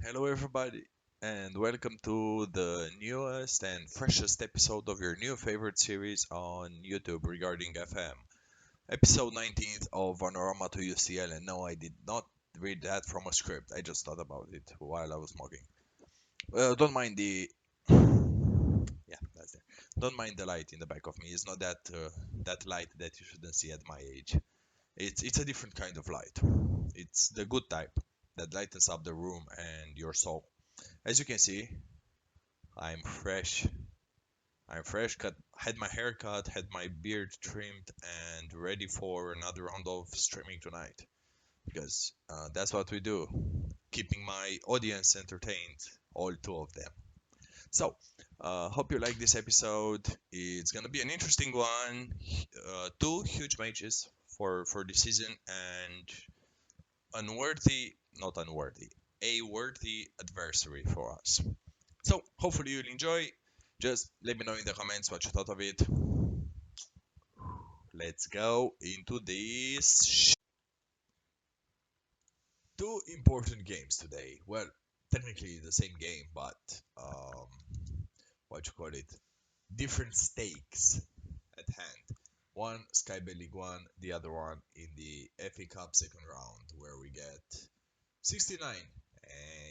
Hello, everybody, and welcome to the newest and freshest episode of your new favorite series on YouTube regarding FM. Episode 19 of Panorama to UCL, and no, I did not read that from a script. I just thought about it while I was smoking. Don't mind the. Yeah, that's there. Don't mind the light in the back of me. It's not that light that you shouldn't see at my age. It's a different kind of light. It's the good type that lightens up the room and your soul. As you can see, I'm fresh. I'm fresh cut, had my hair cut, had my beard trimmed, and ready for another round of streaming tonight. Because that's what we do, keeping my audience entertained, all two of them. So, hope you like this episode. It's gonna be an interesting one. Two huge matches for this season, and not unworthy, a worthy adversary for us. So hopefully you'll enjoy. Just let me know in the comments what you thought of it. Let's go into this. Two important games today. Well, technically the same game, but um, what you call it? Different stakes at hand. One Sky Bet League One, the other one in the FA Cup second round, where we get 69,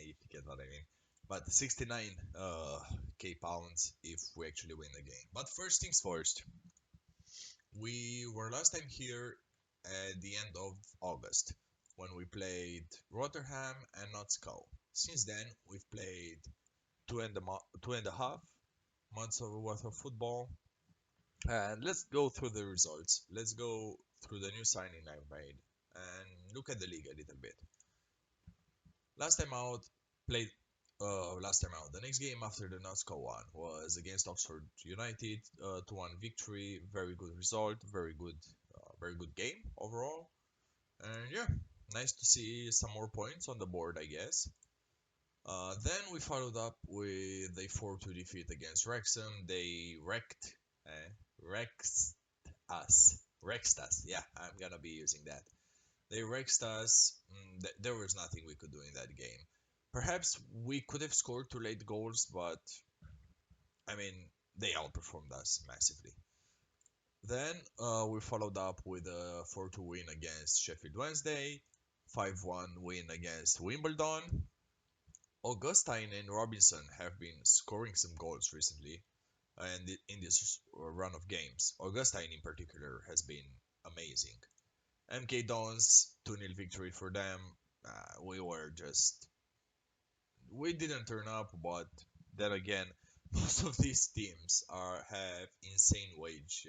if you get what I mean. But 69 K pounds if we actually win the game. But first things first, we were last time here at the end of August when we played Rotterdam and Notts Cow. Since then, we've played 2.5 months of worth of football. And let's go through the results. Let's go through the new signing I've made and look at the league a little bit. Last time out, played. Last time out. The next game after the NOSCO one was against Oxford United. 2-1 victory. Very good result. Very good game overall. And yeah, nice to see some more points on the board, I guess. Then we followed up with a 4-2 defeat against Wrexham. They wrecked us. Wrecked us. Yeah, I'm gonna be using that. They wrecked us. There was nothing we could do in that game. Perhaps we could have scored two late goals, but I mean, they outperformed us massively. Then we followed up with a 4-2 win against Sheffield Wednesday, 5-1 win against Wimbledon. Augustine and Robinson have been scoring some goals recently, and in this run of games, Augustine in particular has been amazing. MK Dons 2-0 victory for them. We were just we didn't turn up, but then again, most of these teams have insane wage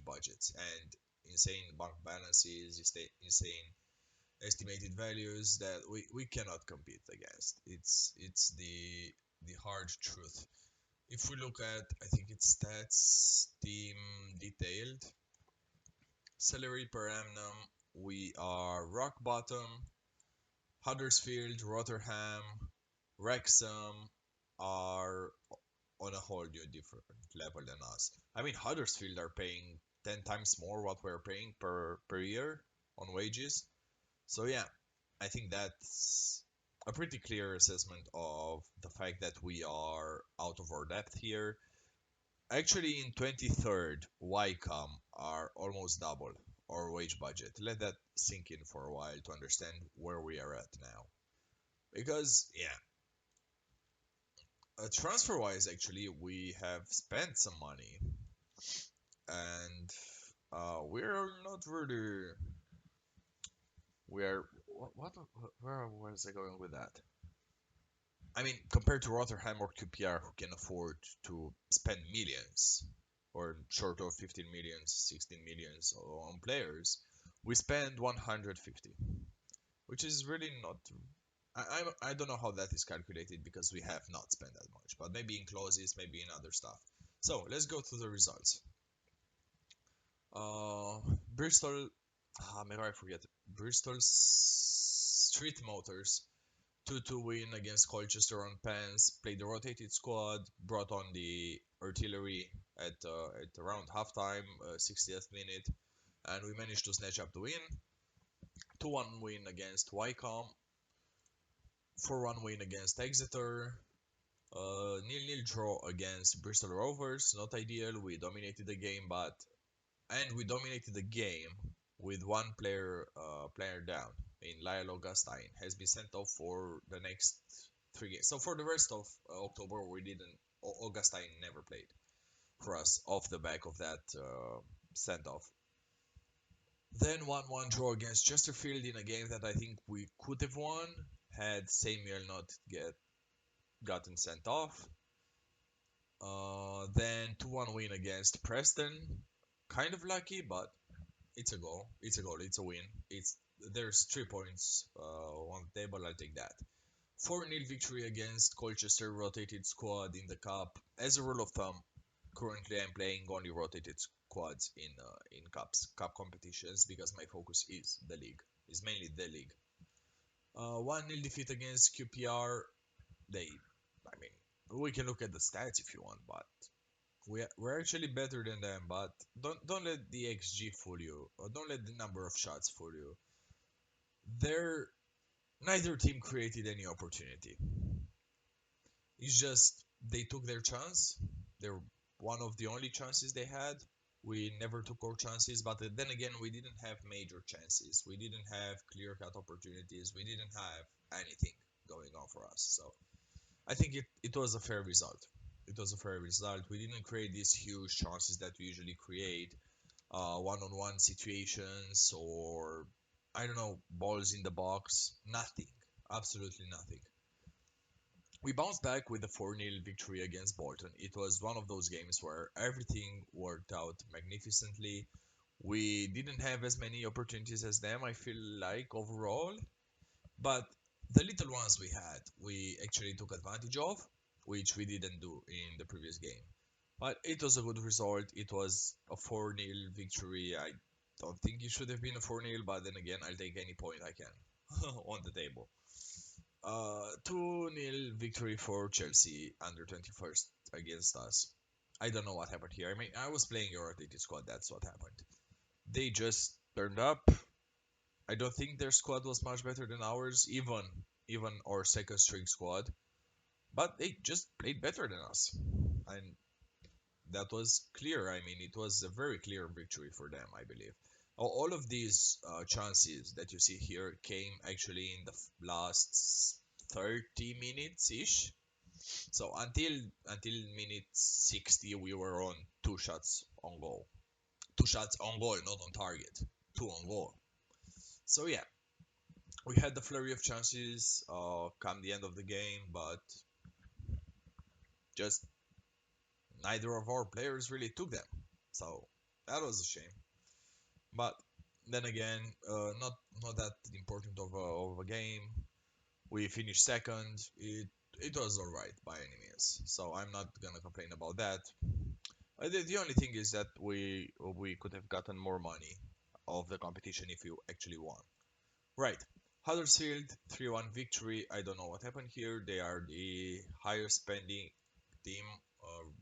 budgets and insane bank balances, insane estimated values that we cannot compete against. It's the hard truth. If we look at, I think it's stats team detailed salary per annum, we are rock bottom. Huddersfield, Rotterdam, Wrexham are on a whole new different level than us. I mean, Huddersfield are paying 10 times more what we're paying per year on wages. So yeah, I think that's a pretty clear assessment of the fact that we are out of our depth here. Actually, in 23rd, Wycombe are almost double our wage budget. Let that sink in for a while to understand where we are at now. Because, yeah, transfer wise, actually, we have spent some money and we're not really. We're. Where was I going with that? I mean, compared to Rotterdam or QPR, who can afford to spend millions, or short of 15 millions, 16 millions on players, we spend 150, which is really not. I don't know how that is calculated because we have not spent that much, but maybe in clauses, maybe in other stuff. So let's go through the results. Uh, Bristol, maybe I forget. Bristol Street Motors 2-2 win against Colchester on pens. Played the rotated squad, brought on the artillery at around halftime, 60th minute, and we managed to snatch up the win. 2-1 win against Wycombe. 4-1 win against Exeter. Nil-nil draw against Bristol Rovers. Not ideal. We dominated the game, but and we dominated the game with one player down. In Lyle Augustine has been sent off for the next 3 games. So for the rest of October, we didn't. Augustine never played for us off the back of that sent off. Then 1-1 draw against Chesterfield in a game that I think we could have won had Samuel not get gotten sent off. Then 2-1 win against Preston. Kind of lucky, but it's a goal. It's a goal. It's a win. It's There's 3 points on the table. I'll take that. 4-0 victory against Colchester rotated squad in the cup. As a rule of thumb, currently I'm playing only rotated squads in cup competitions because my focus is the league. Is mainly the league. 1-0 defeat against QPR. They, I mean, we can look at the stats if you want, but we're actually better than them. But don't let the XG fool you, or don't let the number of shots fool you. They're Neither team created any opportunity. It's just they took their chance. They're one of the only chances they had. We never took our chances, but then again, we didn't have major chances. We didn't have clear-cut opportunities. We didn't have anything going on for us. So I think it was a fair result. It was a fair result. We didn't create these huge chances that we usually create, one-on-one situations or I don't know, balls in the box. Nothing. Absolutely nothing. We bounced back with a 4-0 victory against Bolton. It was one of those games where everything worked out magnificently. We didn't have as many opportunities as them, I feel like, overall. But the little ones we had, we actually took advantage of, which we didn't do in the previous game. But it was a good result. It was a 4-0 victory. I don't think it should have been a 4-0, but then again, I'll take any point I can on the table. 2-0 victory for Chelsea under 21st against us. I don't know what happened here. I mean, I was playing your rotated squad. That's what happened. They just turned up. I don't think their squad was much better than ours, even our second string squad. But they just played better than us, and that was clear. I mean, it was a very clear victory for them, I believe. All of these chances that you see here came actually in the last 30 minutes ish. So until minute 60, we were on 2 shots on goal. 2 shots on goal, not on target. 2 on goal. So yeah, we had the flurry of chances come the end of the game, but just neither of our players really took them. So that was a shame. But then again, not that important of a game. We finished second. It was alright by any means. So I'm not gonna complain about that. The only thing is that we could have gotten more money of the competition if you actually won. Right. Huddersfield 3-1 victory. I don't know what happened here. They are the highest spending team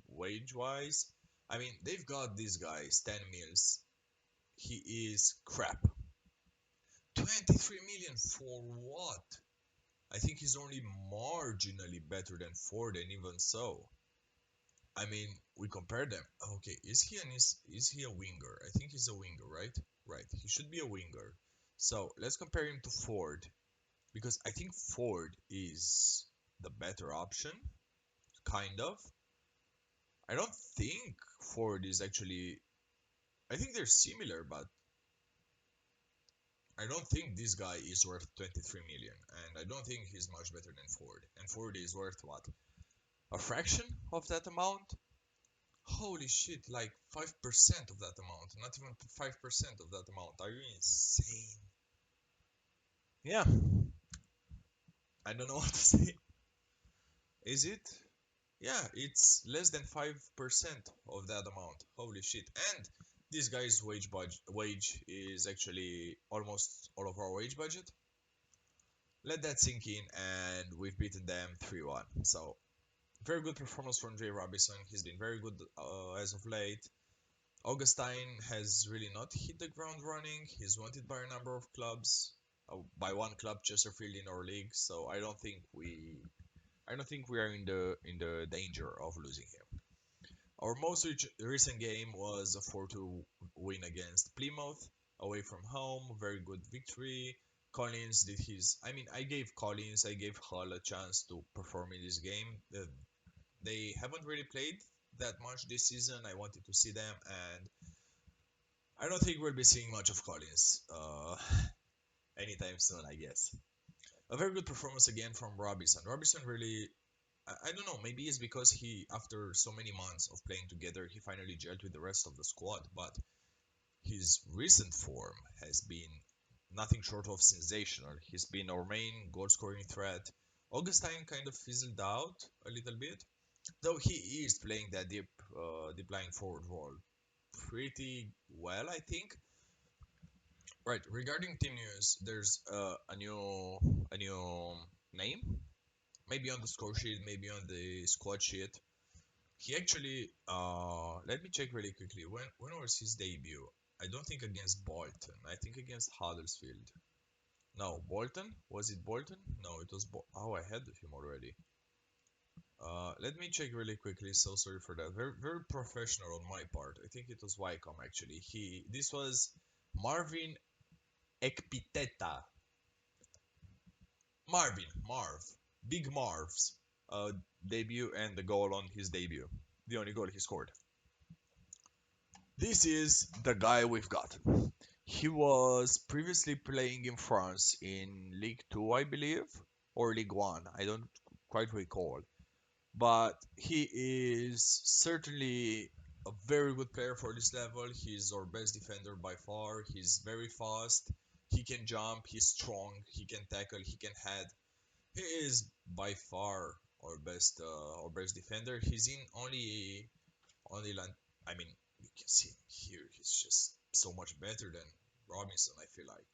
wage wise. I mean, they've got this guy, Stan Mills. He is crap. 23 million for what? I think he's only marginally better than Ford, and even so. I mean, we compare them. Okay, is he a winger? I think he's a winger, right? Right. He should be a winger. So let's compare him to Ford because I think Ford is the better option, kind of. I don't think Ford is actually. I think they're similar, but I don't think this guy is worth 23 million, and I don't think he's much better than Ford. And Ford is worth what? A fraction of that amount? Holy shit, like 5% of that amount, not even 5% of that amount. Are you insane? Yeah, I don't know what to say. Is it? Yeah, it's less than 5% of that amount. Holy shit. And this guy's wage is actually almost all of our wage budget. Let that sink in, and we've beaten them 3-1. So, very good performance from Jay Robinson. He's been very good as of late. Augustine has really not hit the ground running. He's wanted by a number of clubs. by one club, Chesterfield, in our league. So I don't think we are in the danger of losing him. Our most recent game was a 4-2 win against Plymouth, away from home. Very good victory. Collins did his. I mean, I gave Hull a chance to perform in this game. They haven't really played that much this season. I wanted to see them, and I don't think we'll be seeing much of Collins anytime soon, I guess. A very good performance again from Robinson. Robinson really, I don't know, maybe it's because after so many months of playing together, he finally gelled with the rest of the squad, but his recent form has been nothing short of sensational. He's been our main goal scoring threat. Augustine kind of fizzled out a little bit, though he is playing that deep lying forward role pretty well, I think. Right. Regarding team news, there's a new name, maybe on the score sheet, maybe on the squad sheet. He actually let me check really quickly. When was his debut? I don't think against Bolton. I think against Huddersfield. No, Bolton? Was it Bolton? No, it was oh, I had him already. Let me check really quickly. So sorry for that. Very very professional on my part. I think it was Wycombe actually. This was Marvin Ekpiteta. Marv, Big Marv's debut and the goal on his debut. The only goal he scored. This is the guy we've got. He was previously playing in France in League 2, I believe, or League 1. I don't quite recall. But he is certainly a very good player for this level. He's our best defender by far. He's very fast. He can jump. He's strong. He can tackle. He can head. He is by far our best defender. He's in only land. I mean, you can see him here. He's just so much better than Robinson. I feel like,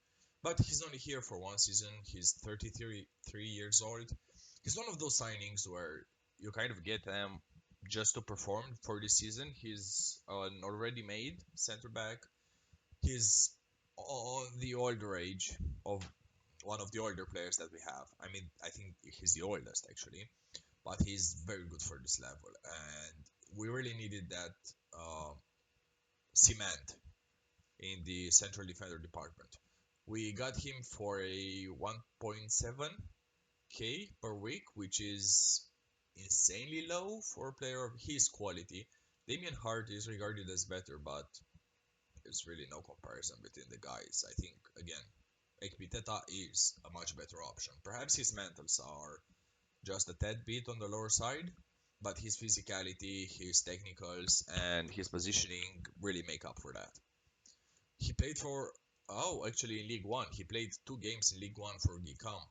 but he's only here for one season. He's 33 years old. He's one of those signings where you kind of get them just to perform for this season. He's an already made center back. He's on the older age of one of the older players that we have. I mean, I think he's the oldest actually, but he's very good for this level, and we really needed that uh, cement in the central defender department. We got him for a 1.7k per week, which is insanely low for a player of his quality. Damien Hart is regarded as better, but there's really no comparison between the guys. I think again, Ekpiteta is a much better option. Perhaps his mentals are just a tad bit on the lower side, but his physicality, his technicals, and his positioning really make up for that. He played for actually in League One. He played 2 games in League One for Gicam,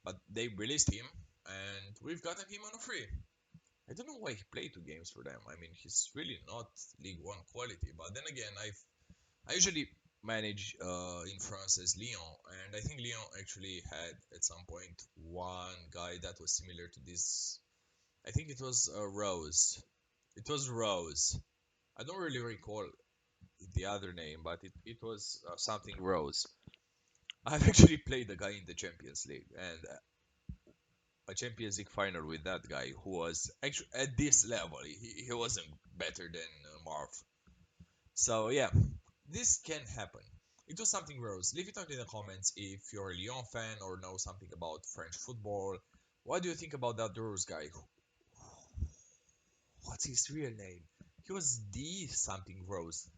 but they released him, and we've gotten him on a free. I don't know why he played 2 games for them. I mean, he's really not League One quality. But then again, I usually manage in France as Lyon, and I think Lyon actually had at some point one guy that was similar to this. I think it was Rose. It was Rose. I don't really recall the other name, but it was something Rose. I've actually played the guy in the Champions League and a Champions League final with that guy who was actually at this level. He wasn't better than Marv. So yeah, this can happen. It was something Rose. Leave it out in the comments if you're a Lyon fan or know something about French football. What do you think about that Rose guy? What's his real name? He was the something Rose,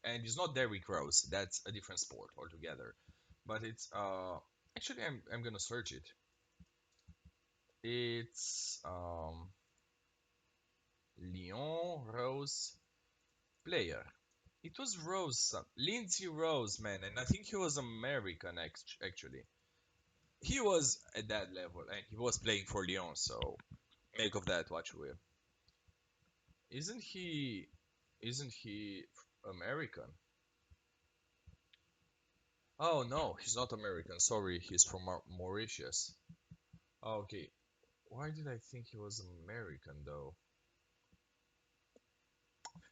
and it's not Derrick Rose. That's a different sport altogether. But it's actually I'm gonna search it. It's Lyon Rose player. It was Rose, Lindsay Rose, man, and I think he was American actually. He was at that level, and he was playing for Lyon. So make of that what you will. Isn't he? Isn't he American? Oh no, he's not American. Sorry, he's from Mauritius. Okay, why did I think he was American though?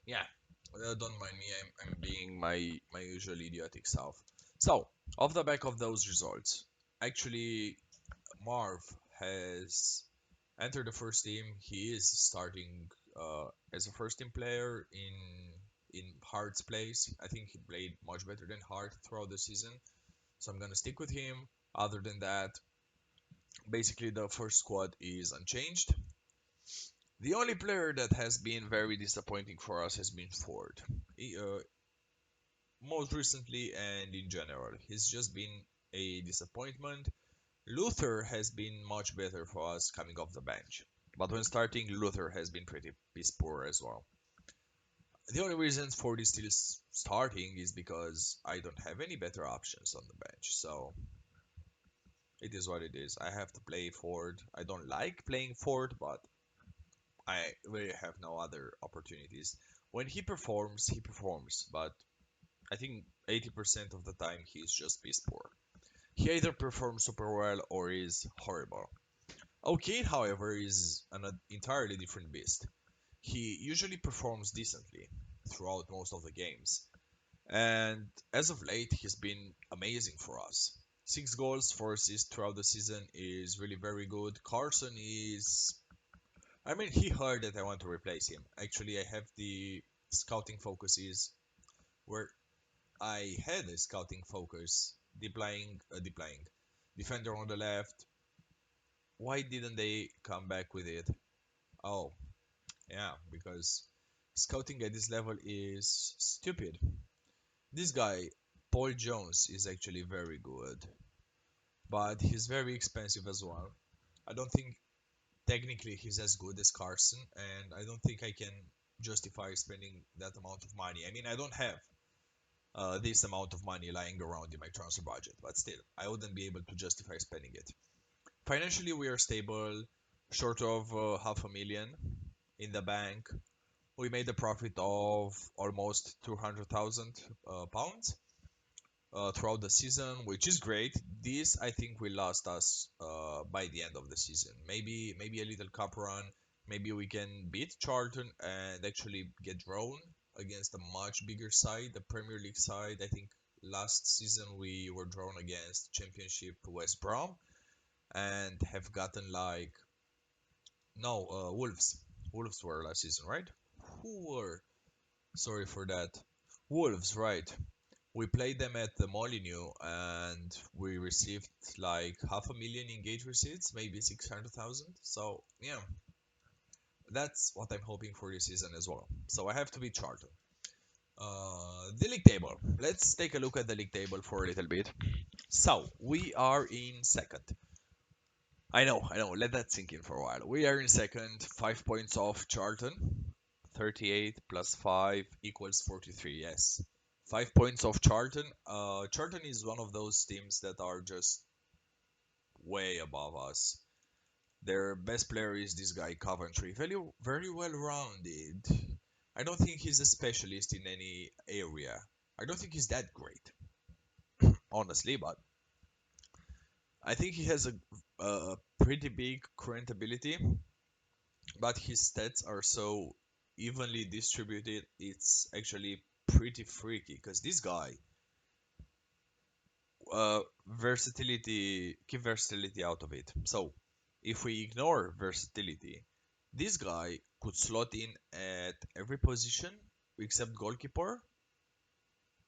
Yeah, don't mind me. I'm being my usual idiotic self. So, off the back of those results, actually, Marv has entered the first team. He is starting as a first team player in Hart's place. I think he played much better than Hart throughout the season, so I'm gonna stick with him. Other than that, basically the first squad is unchanged. The only player that has been very disappointing for us has been Ford. Most recently and in general, he's just been a disappointment. Luther has been much better for us coming off the bench, but when starting, Luther has been pretty piss poor as well. The only reason Ford is still starting is because I don't have any better options on the bench, so it is what it is. I have to play Ford. I don't like playing Ford, but I really have no other opportunities. When he performs, but I think 80% of the time he's just piss poor. He either performs super well or is horrible. O'Kane, however, is an entirely different beast. He usually performs decently throughout most of the games, and as of late, he's been amazing for us. 6 goals, 4 assists throughout the season is really very good. Carson is. I mean, he heard that I want to replace him. Actually, I have the scouting focuses where I had a scouting focus, deploying defender on the left. Why didn't they come back with it? Oh, yeah, because scouting at this level is stupid. This guy, Paul Jones, is actually very good, but he's very expensive as well. I don't think technically he's as good as Carson, and I don't think I can justify spending that amount of money. I mean, I don't have this amount of money lying around in my transfer budget, but still, I wouldn't be able to justify spending it. Financially, we are stable, short of half a million in the bank. We made a profit of almost 200,000 pounds throughout the season, which is great. This I think will last us by the end of the season. Maybe a little cup run. Maybe we can beat Charlton and actually get drawn against a much bigger side, the Premier League side. I think last season we were drawn against Championship West Brom and have gotten like no Wolves. Wolves were last season, right? Who were? Sorry for that. Wolves, right? We played them at the Molineux and we received like half a million in gate receipts, maybe 600,000. So, yeah, that's what I'm hoping for this season as well. So I have to be Charlton. The league table. Let's take a look at the league table for a little bit. So, we are in second. I know, let that sink in for a while. We are in second, 5 points off Charlton. 38 plus 5 equals 43, yes. 5 points off Charlton. Charlton is one of those teams that are just way above us. Their best player is this guy, Coventry. Very, very well rounded. I don't think he's a specialist in any area. I don't think he's that great, honestly, but I think he has a pretty big current ability, but his stats are so evenly distributed, it's actually pretty freaky because this guy keep versatility out of it. So if we ignore versatility, this guy could slot in at every position except goalkeeper.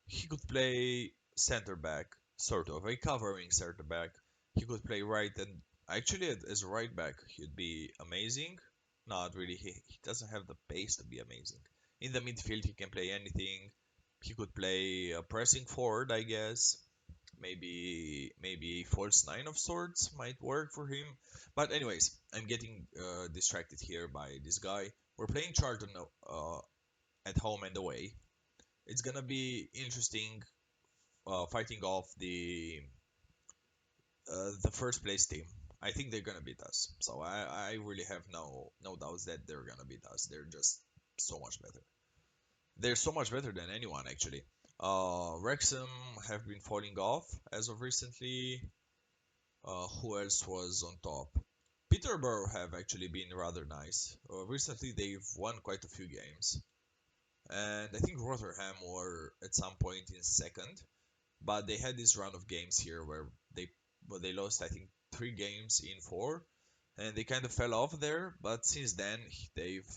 He could play center back, sort of a covering center back. He could play right and actually as a right back, he'd be amazing. Not really. He doesn't have the pace to be amazing. In the midfield, he can play anything. He could play pressing forward, I guess. Maybe false nine of swords might work for him. But anyways, I'm getting distracted here by this guy. We're playing Charlton at home and away. It's gonna be interesting fighting off the first place team. I think they're gonna beat us. So I really have no doubts that they're gonna beat us. They're just so much better. They're so much better than anyone actually. Wrexham have been falling off as of recently. Who else was on top? Peterborough have actually been rather nice. Recently they've won quite a few games. And I think Rotherham were at some point in second. but they had this run of games here where they lost, I think, 3 games in 4, and they kind of fell off there. But since then, they've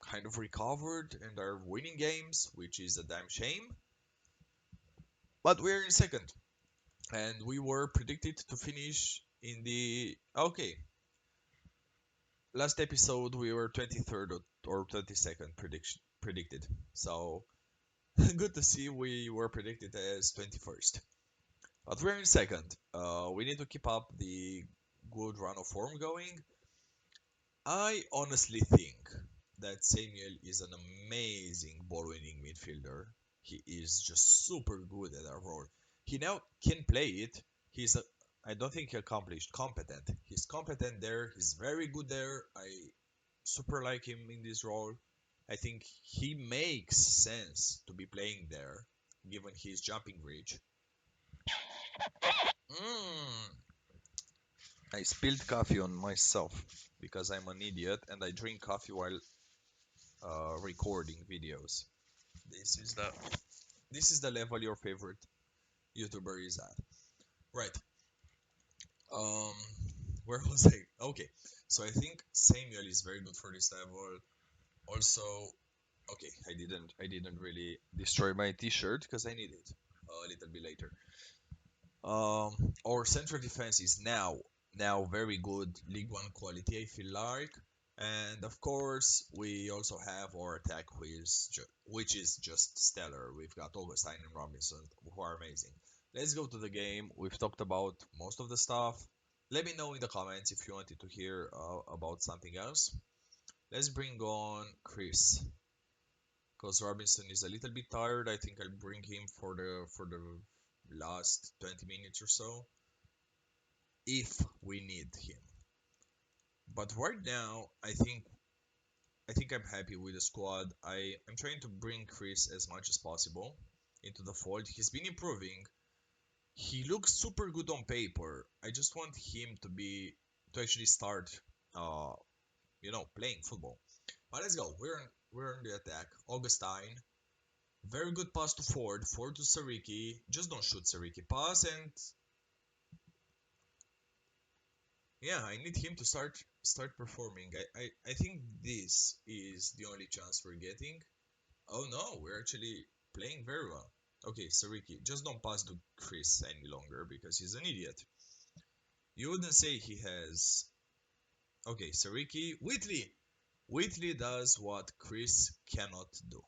kind of recovered and are winning games, which is a damn shame. But we're in second, and we were predicted to finish in the okay. Last episode we were 23rd or 22nd predicted. So good to see we were predicted as 21st. But we're in second. We need to keep up the good run of form going. I honestly think that Samuel is an amazing ball winning midfielder. He is just super good at that role. He now can play it. He's a I don't think he accomplished competent. He's competent there. He's very good there. I super like him in this role. I think he makes sense to be playing there, given his jumping reach. Mm, I spilled coffee on myself because I'm an idiot and I drink coffee while recording videos. This is the this is the level your favorite YouTuber is at. Right. Um, where was I? Okay. So I think Samuel is very good for this level. Also, okay, I didn't really destroy my T-shirt because I need it a little bit later. Our central defense is now very good League One quality, I feel like, and of course we also have our attack, which is just stellar. We've got Augustine and Robinson, who are amazing. Let's go to the game. We've talked about most of the stuff. Let me know in the comments if you wanted to hear about something else. Let's bring on Chris, because Robinson is a little bit tired. I think I'll bring him for the last 20 minutes or so if we need him. But right now, I think I'm happy with the squad. I'm trying to bring Chris as much as possible into the fold. He's been improving. He looks super good on paper. I just want him to actually start uh playing football. But let's go. We're on the attack. Augustine. Very good pass to Ford. Ford to Sariki. Just don't shoot Sariki. Pass and yeah, I need him to start performing. I think this is the only chance we're getting. Oh no, we're actually playing very well. Okay, Sariki, just don't pass to Chris any longer because he's an idiot. You wouldn't say he has. Okay, Sariki, Whitley. Whitley does what Chris cannot do.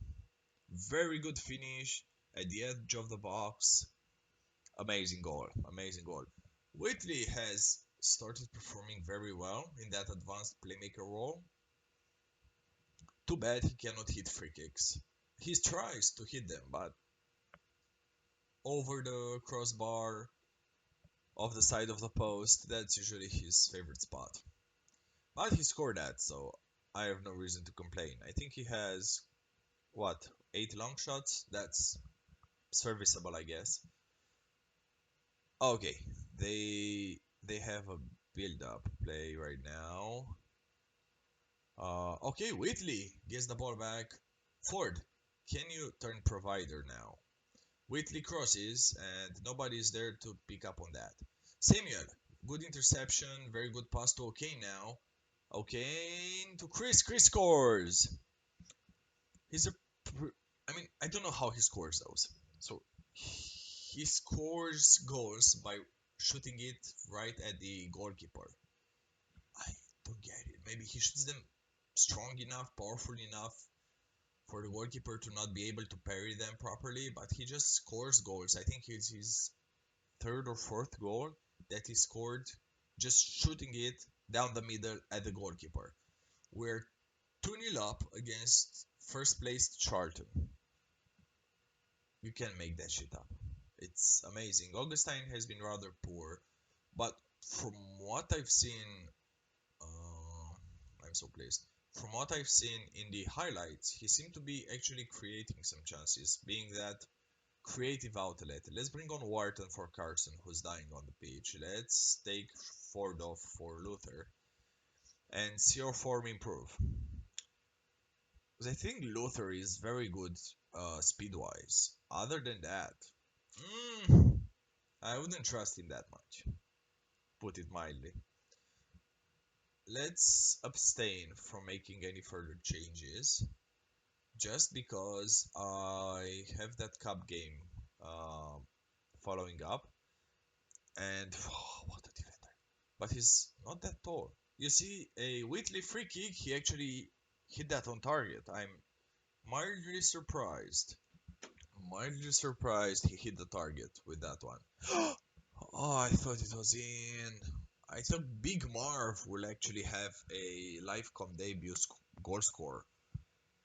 Very good finish at the edge of the box. Amazing goal. Amazing goal. Whitley has started performing very well in that advanced playmaker role. Too bad he cannot hit free kicks. He tries to hit them, but over the crossbar, off the side of the post, that's usually his favorite spot. But he scored that, so I have no reason to complain. I think he has, what, 8 long shots? That's serviceable, I guess. Okay, they have a build-up play right now. Okay, Whitley gets the ball back. Ford, can you turn provider now? Whitley crosses, and nobody's there to pick up on that. Samuel, good interception, very good pass to O'Kane now. O'Kane to Chris. Chris scores. He's a, I mean, I don't know how he scores those. So he scores goals by shooting it right at the goalkeeper. I don't get it. Maybe he shoots them strong enough, powerful enough for the goalkeeper to not be able to parry them properly, but he just scores goals. I think it's his third or fourth goal that he scored just shooting it down the middle at the goalkeeper. We're 2-0 up against first place Charlton. You can make that shit up. It's amazing. Augustine has been rather poor, but from what I've seen, I'm so pleased. From what I've seen in the highlights, he seemed to be actually creating some chances, being that creative outlet. Let's bring on Wharton for Carson, who's dying on the pitch. Let's take Ford off for Luther and see our form improve. Because I think Luther is very good speed-wise. Other than that, I wouldn't trust him that much, put it mildly. Let's abstain from making any further changes just because I have that cup game um, following up, and what a defender! But he's not that tall. You see, a Whitley free kick, he actually hit that on target. I'm mildly surprised. Mildly surprised he hit the target with that one. Oh, I thought it was in. I thought Big Marv will actually have a live com debut goal score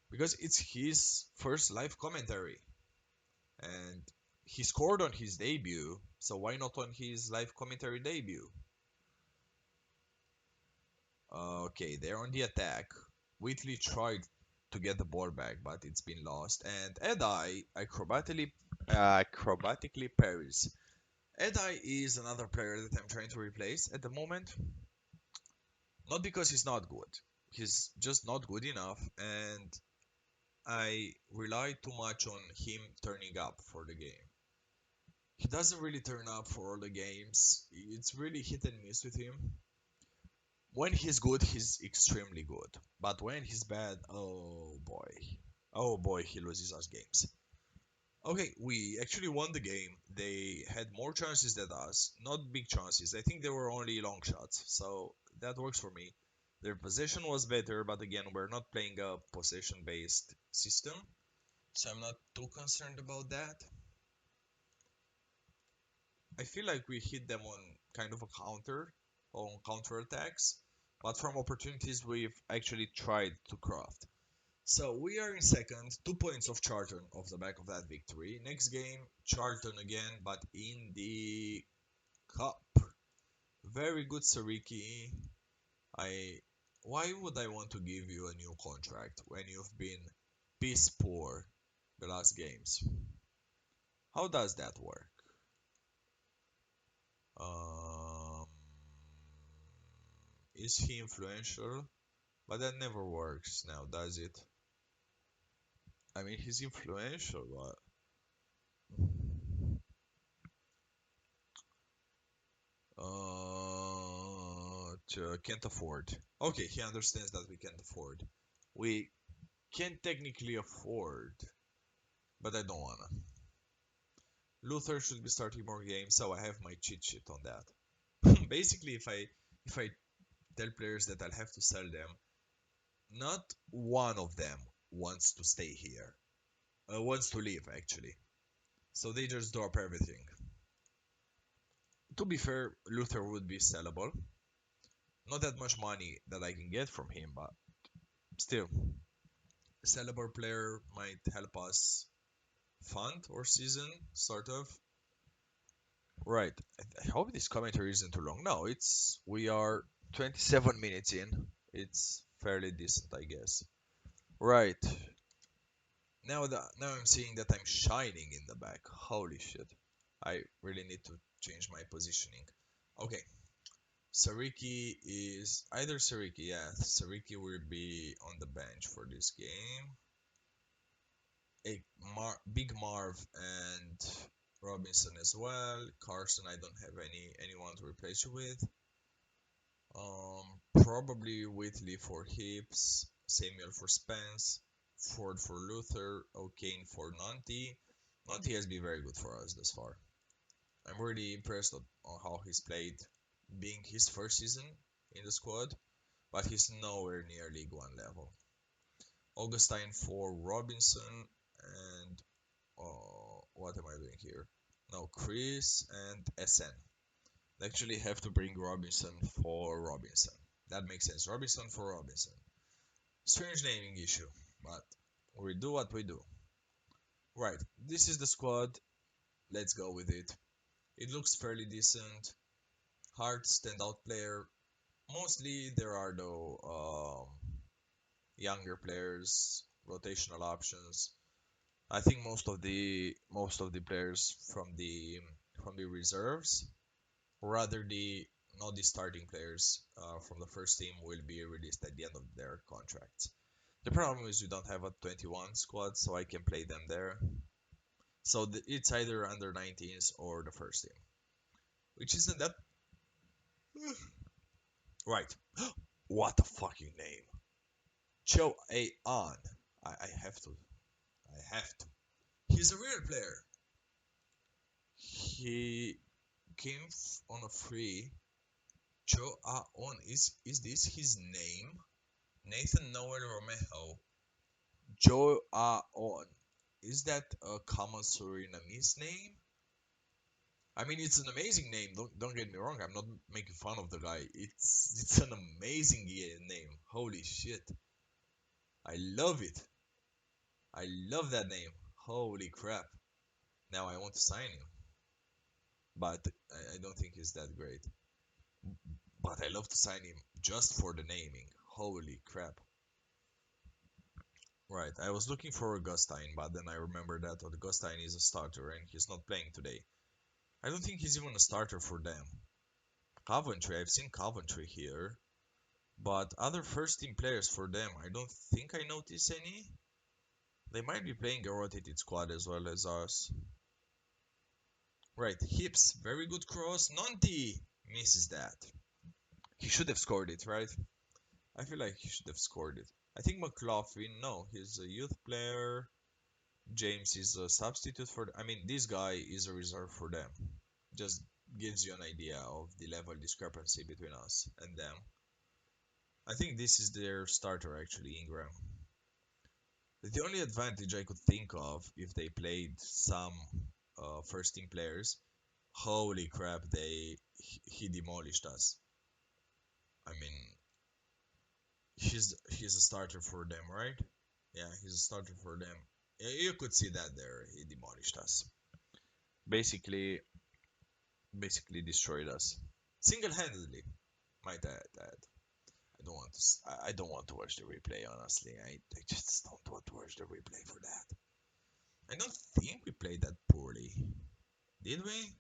because it's his first live commentary and he scored on his debut, so why not on his live commentary debut? Okay, they're on the attack. Whitley tried to get the ball back, but it's been lost, and Edai acrobatically parries. Edai is another player that I'm trying to replace at the moment, not because he's not good. He's just not good enough, and I rely too much on him turning up for the game. He doesn't really turn up for all the games. It's really hit and miss with him. When he's good, he's extremely good. But when he's bad, oh boy. Oh boy, he loses us games. Okay, we actually won the game. They had more chances than us. Not big chances. I think they were only long shots. So that works for me. Their possession was better, but again, we're not playing a possession based system. So I'm not too concerned about that. I feel like we hit them on kind of a on counter attacks, but from opportunities we've actually tried to craft. So we are in second, 2 points of Charlton off the back of that victory. Next game, Charlton again, but in the cup. Very good, Sariki. I. Why would I want to give you a new contract when you've been piss poor the last games? How does that work? Um, is he influential? But that never works now, does it? I mean, he's influential, but can't afford. Okay, he understands that we can't afford. We can technically afford, but I don't wanna. Luther should be starting more games, so I have my cheat sheet on that. Basically, if I tell players that I'll have to sell them, not one of them wants to stay here. Wants to leave actually. So they just drop everything. To be fair, Luther would be sellable. Not that much money that I can get from him, but still, a sellable player might help us fund our season, sort of. Right. I hope this commentary isn't too long. No, we are 27 minutes in. It's fairly decent, I guess. Right. Now I'm seeing that I'm shining in the back. Holy shit. I really need to change my positioning. Okay. Sariki is either Sariki, yeah. Sariki will be on the bench for this game. Big Marv and Robinson as well. Carson, I don't have anyone to replace you with. Probably Whitley for Hips, Samuel for Spence, Ford for Luther, O'Kane for Nanti. Nanti has been very good for us thus far. I'm really impressed on how he's played, being his first season in the squad, but he's nowhere near League One level. Augustine for Robinson and what am I doing here? No, Chris and SN. They actually have to bring Robinson for Robinson. That makes sense. Robinson for Robinson. Strange naming issue, but we do what we do. Right, this is the squad. Let's go with it. It looks fairly decent. Hard standout player. Mostly there are though younger players, rotational options. I think most of the players from the reserves, rather the not the starting players from the first team will be released at the end of their contracts. The problem is we don't have a 21 squad, so I can play them there. So it's either under 19s or the first team. which isn't that right. What a fucking name, Cho A On. I have to. I have to. He's a real player. He came on a free. Cho A On. Is this his name? Nathan Noel Romeo. Joe On. Is that a common Surinamese name? I mean, it's an amazing name. Don't get me wrong. I'm not making fun of the guy. It's an amazing name. Holy shit! I love it. I love that name. Holy crap! Now I want to sign him, but I don't think he's that great. But I love to sign him just for the naming. Holy crap! Right. I was looking for Augustine, but then I remembered that Augustine is a starter and he's not playing today. I don't think he's even a starter for them. Coventry, I've seen Coventry here, but other first team players for them, I don't think I notice any. They might be playing a rotated squad as well as us. Right, Hips, very good cross. Nonti misses that. He should have scored it, right? I feel like he should have scored it. I think McLaughlin, no, he's a youth player. James is a substitute for. I mean, this guy is a reserve for them. Just gives you an idea of the level discrepancy between us and them. I think this is their starter actually, Ingram. The only advantage I could think of if they played some first team players, holy crap, he demolished us. I mean, he's a starter for them, right? Yeah, he's a starter for them. Yeah, you could see that there. He demolished us. Basically, basically destroyed us single-handedly. Might add. I don't want to. I don't want to watch the replay. Honestly, I just don't want to watch the replay for that. I don't think we played that poorly. Did we?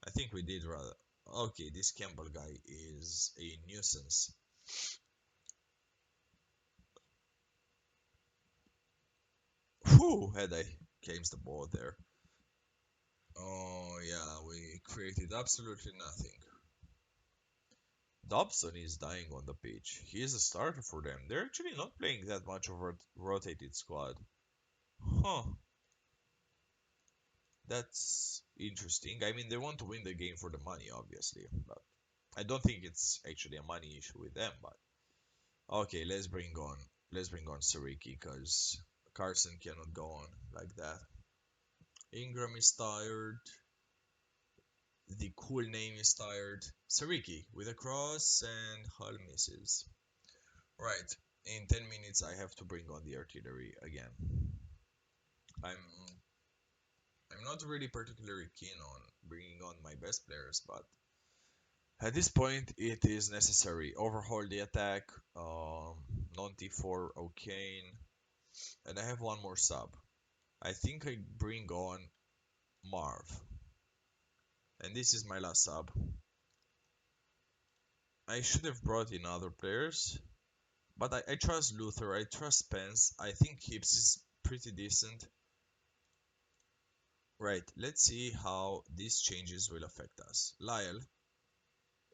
I think we did rather. Okay, this Campbell guy is a nuisance. Whew, had I claims the ball there. Oh yeah, we created absolutely nothing. Dobson is dying on the pitch. He is a starter for them. They're actually not playing that much of a rotated squad. Huh. That's interesting. I mean, they want to win the game for the money, obviously, but I don't think it's actually a money issue with them. But okay, let's bring on Sariki because Carson cannot go on like that. Ingram is tired. The cool name is tired. Sariki with a cross and Hull misses. Right. In 10 minutes, I have to bring on the artillery again. I'm I'm not really particularly keen on bringing on my best players, but at this point, it is necessary. Overhaul the attack. Nonti for O'Kane. And I have one more sub. I think I bring on Marv. And this is my last sub. I should have brought in other players. But I trust Luther. I trust Spence. I think Hibbs is pretty decent. Right, let's see how these changes will affect us. Lyle.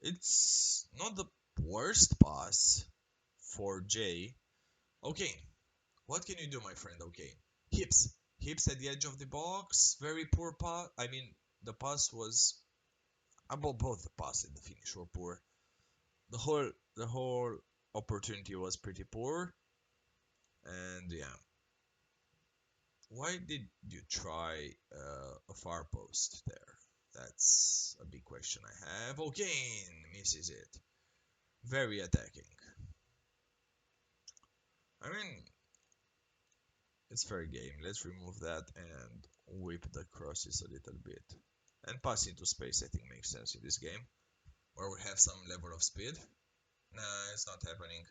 It's not the worst pass for Jay. Okay, what can you do, my friend? Okay, hips, hips at the edge of the box. Very poor pass. I mean, the pass was about both the pass and the finish were poor. The whole opportunity was pretty poor. And yeah, why did you try a far post there? That's a big question I have. Okay, misses it. Very attacking. I mean, it's fair game. Let's remove that and whip the crosses a little bit. And pass into space, I think, makes sense in this game. Where we have some level of speed. Nah, it's not happening.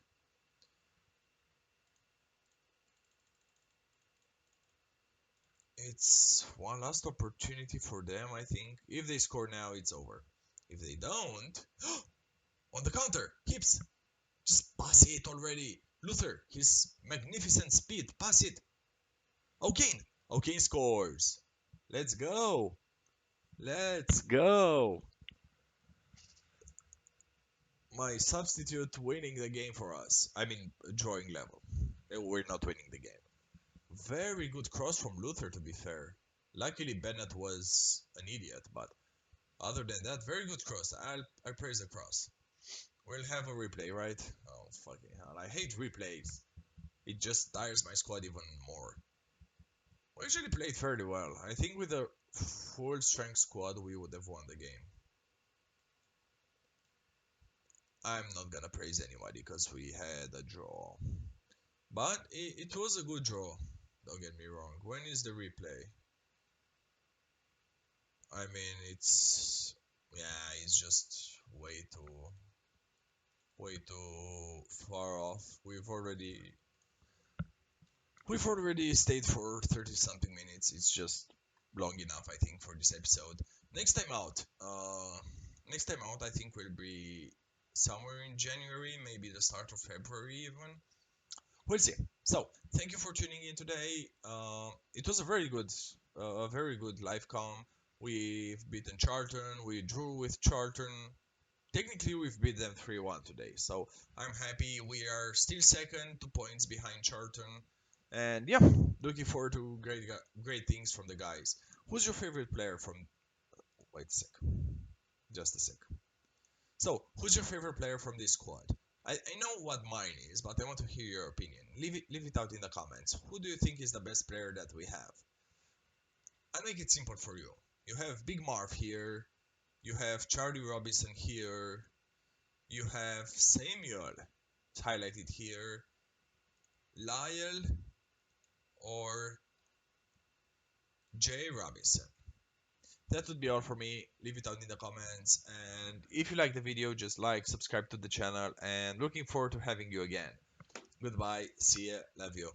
It's one last opportunity for them, I think. If they score now, it's over. If they don't... on the counter! Hips! Just pass it already! Luther, his magnificent speed, pass it! O'Kane! O'Kane scores! Let's go! Let's go! My substitute winning the game for us. I mean, drawing level. We're not winning the game. Very good cross from Luther, to be fair. Luckily, Bennett was an idiot, but other than that, very good cross. I praise the cross. We'll have a replay, right? Oh, fucking hell. I hate replays. It just tires my squad even more. We actually played fairly well. I think with a full strength squad, we would have won the game. I'm not gonna praise anybody because we had a draw. But it was a good draw. Don't get me wrong. When is the replay? I mean, it's just way too far off. We've already stayed for 30 something minutes. It's just long enough, I think, for this episode. Next time out, next time out, I think will be somewhere in January, maybe the start of February even. We'll see. So, thank you for tuning in today. It was a very good live com. We've beaten Charlton. We drew with Charlton. Technically, we've beat them 3-1 today. So, I'm happy. We are still second, 2 points behind Charlton. And yeah, looking forward to great things from the guys. Who's your favorite player from? Wait a sec. Just a sec. So, who's your favorite player from this squad? I know what mine is, but I want to hear your opinion. Leave it out in the comments. Who do you think is the best player that we have? I'll make it simple for you. You have Big Marv here. You have Charlie Robinson here. You have Samuel. It's highlighted here. Lyle or Jay Robinson. That would be all for me. Leave it out in the comments. And if you like the video, just like, subscribe to the channel, and looking forward to having you again. Goodbye. See ya. Love you.